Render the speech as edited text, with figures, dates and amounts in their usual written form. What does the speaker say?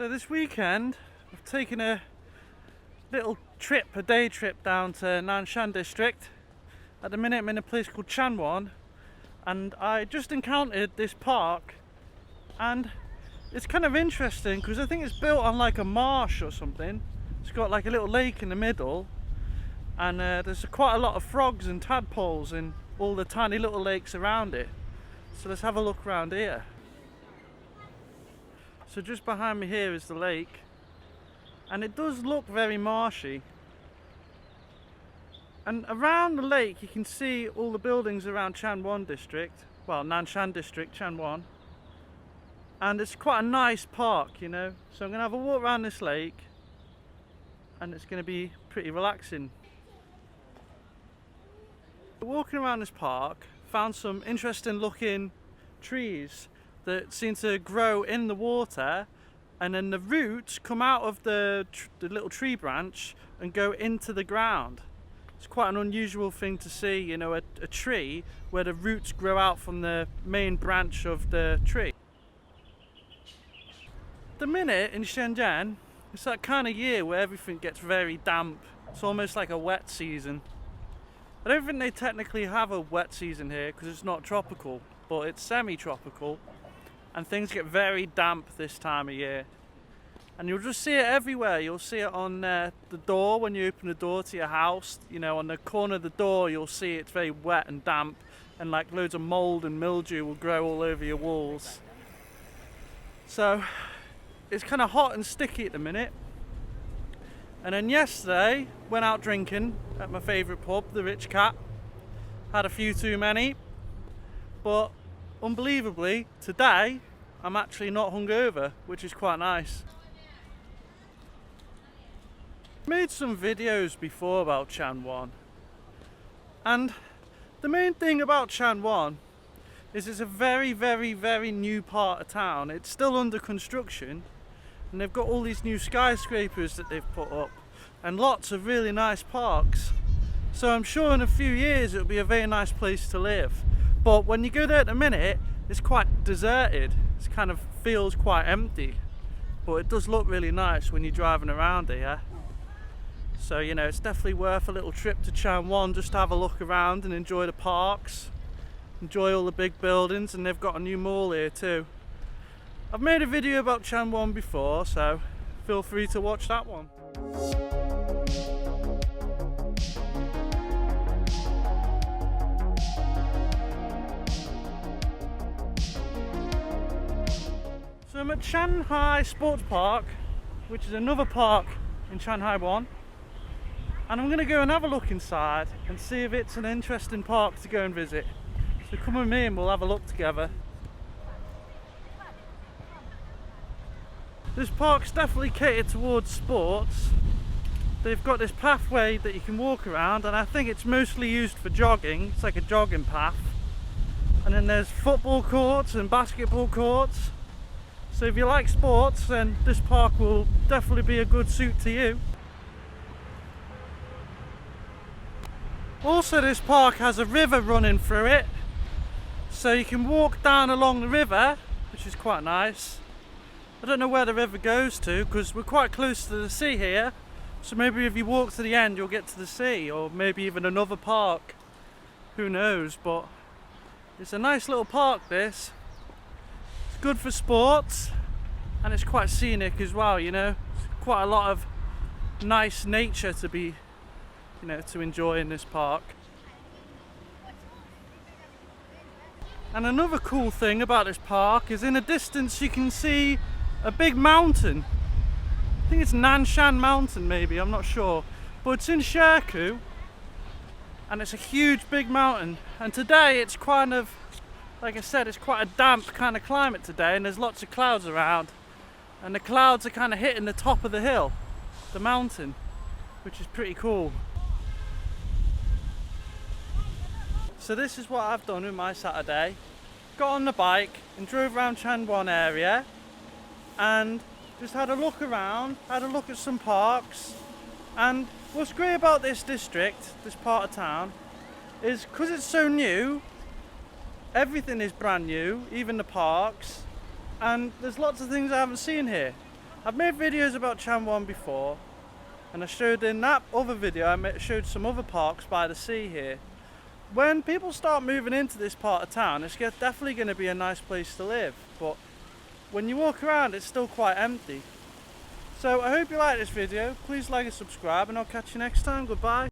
So this weekend I've taken a little trip, a day trip down to Nanshan district. At the minute I'm in a place called Qianwan, and I just encountered this park, and it's kind of interesting because I think it's built on like a marsh or something. It's got like a little lake in the middle, and there's quite a lot of frogs and tadpoles in all the tiny little lakes around it. So let's have a look around here. So just behind me here is the lake, and it does look very marshy. And around the lake you can see all the buildings around Qianwan district, well, Nanshan district, Qianwan. And it's quite a nice park, you know. So I'm going to have a walk around this lake, and it's going to be pretty relaxing. Walking around this park, found some interesting looking trees that seem to grow in the water, and then the roots come out of the little tree branch and go into the ground. It's quite an unusual thing to see, you know, a tree where the roots grow out from the main branch of the tree. The minute in Shenzhen, it's that kind of year where everything gets very damp. It's almost like a wet season. I don't think they technically have a wet season here because it's not tropical, but it's semi-tropical, and things get very damp this time of year. And you'll just see it everywhere. You'll see it on the door when you open the door to your house. You know, on the corner of the door you'll see it's very wet and damp, and like loads of mold and mildew will grow all over your walls. So it's kind of hot and sticky at the minute. And then yesterday went out drinking at my favourite pub, the Rich Cat. Had a few too many, but unbelievably today I'm actually not hungover, which is quite nice. I made some videos before about Qianwan, and the main thing about Qianwan is it's a very new part of town. It's still under construction, and they've got all these new skyscrapers that they've put up and lots of really nice parks. So I'm sure in a few years it'll be a very nice place to live. But when you go there at the minute, it's quite deserted. It kind of feels quite empty, but it does look really nice when you're driving around here. So, you know, it's definitely worth a little trip to Qianwan just to have a look around and enjoy the parks, enjoy all the big buildings, and they've got a new mall here too. I've made a video about Qianwan before, so feel free to watch that one. So I'm at Shanghai Sports Park, which is another park in Shanghai 1. And I'm going to go and have a look inside and see if it's an interesting park to go and visit. So come with me and we'll have a look together. This park's definitely catered towards sports. They've got this pathway that you can walk around, and I think it's mostly used for jogging. It's like a jogging path. And then there's football courts and basketball courts. So if you like sports, then this park will definitely be a good suit to you. Also, this park has a river running through it, so you can walk down along the river, which is quite nice. I don't know where the river goes to because we're quite close to the sea here, so maybe if you walk to the end you'll get to the sea, or maybe even another park, who knows. But it's a nice little park, this. It's good for sports, and it's quite scenic as well, you know. It's quite a lot of nice nature to be, you know, to enjoy in this park. And another cool thing about this park is in the distance you can see a big mountain. I think it's Nanshan mountain maybe, I'm not sure. But it's in Shenzhen, and it's a huge big mountain. And today it's kind of, like I said, it's quite a damp kind of climate today, and there's lots of clouds around. And the clouds are kind of hitting the top of the hill, the mountain, which is pretty cool. So this is what I've done with my Saturday. Got on the bike and drove around Qianwan area and just had a look around, had a look at some parks. And what's great about this district, this part of town, is because it's so new, everything is brand new, even the parks, and there's lots of things I haven't seen here. I've made videos about Qianwan before, and I showed in that other video, I showed some other parks by the sea here. When people start moving into this part of town, it's definitely going to be a nice place to live, but when you walk around it's still quite empty. So I hope you like this video, please like and subscribe, and I'll catch you next time. Goodbye.